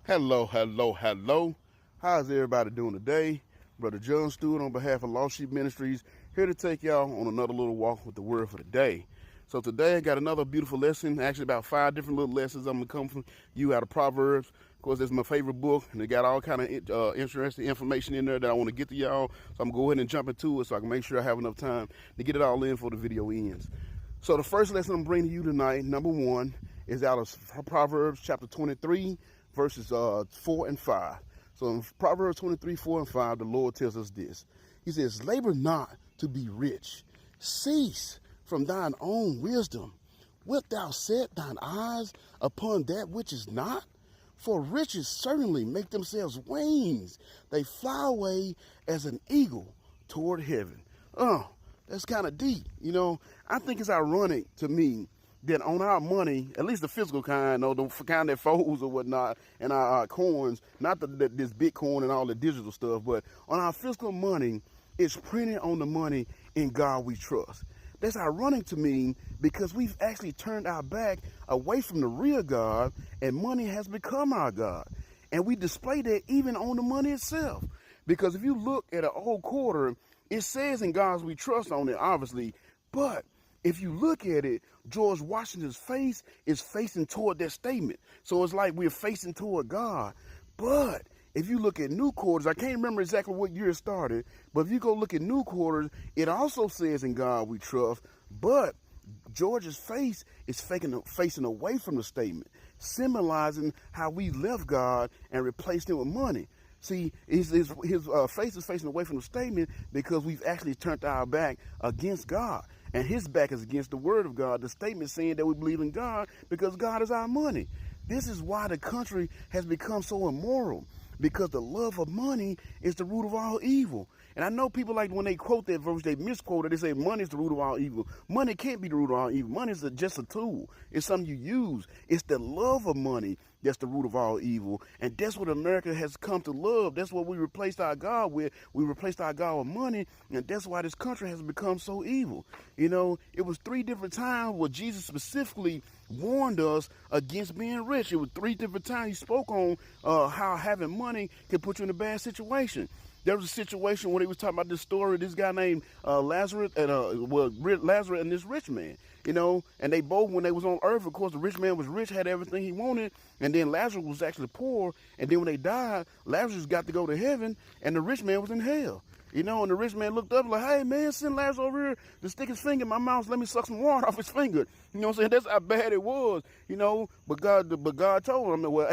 Hello, hello, hello. How's everybody doing today? Brother John Stewart on behalf of Lost Sheep Ministries, here to take y'all on another little walk with the word for the day. So today I got another beautiful lesson, actually about 5 different little lessons I'm going to come from you out of Proverbs. Of course, it's my favorite book, and they got all kind of interesting information in there that I want to get to y'all. So I'm going to go ahead and jump into it so I can make sure I have enough time to get it all in before the video ends. So the first lesson I'm bringing to you tonight, number 1, is out of Proverbs chapter 23, verses 4 and 5. So in Proverbs 23, 4 and 5, the Lord tells us this. He says, labor not to be rich. Cease from thine own wisdom. Wilt thou set thine eyes upon that which is not? For riches certainly make themselves wings. They fly away as an eagle toward heaven. Oh, that's kind of deep. You know, I think it's ironic to me that on our money, at least the physical kind, or the kind that folds or whatnot, and our coins, not this Bitcoin and all the digital stuff, but on our physical money, it's printed on the money, in God we trust. That's ironic to me because we've actually turned our back away from the real God, and money has become our God. And we display that even on the money itself. Because if you look at an old quarter, it says in God we trust on it, obviously, but if you look at it, George Washington's face is facing toward that statement. So it's like we're facing toward God. But if you look at new quarters, I can't remember exactly what year it started, but if you go look at new quarters, it also says in God we trust, but George's face is facing away from the statement, symbolizing how we left God and replaced him with money. See, his face is facing away from the statement because we've actually turned our back against God. And his back is against the word of God. The statement saying that we believe in God because God is our money. This is why the country has become so immoral, because the love of money is the root of all evil. And I know people, like when they quote that verse, they misquote it. They say money is the root of all evil. Money can't be the root of all evil. Money is just a tool. It's something you use. It's the love of money that's the root of all evil. And that's what America has come to love. That's what we replaced our God with. We replaced our God with money. And that's why this country has become so evil. You know, it was 3 different times where Jesus specifically warned us against being rich. It was 3 different times he spoke on how having money can put you in a bad situation. There was a situation when he was talking about this story, this guy named Lazarus and Lazarus and this rich man, you know, and they both, when they was on earth, of course, the rich man was rich, had everything he wanted, and then Lazarus was actually poor, and then when they died, Lazarus got to go to heaven, and the rich man was in hell. You know, and the rich man looked up like, hey, man, send Lazarus over here to stick his finger in my mouth. Let me suck some water off his finger. You know what I'm saying? That's how bad it was, you know. But God told him, well,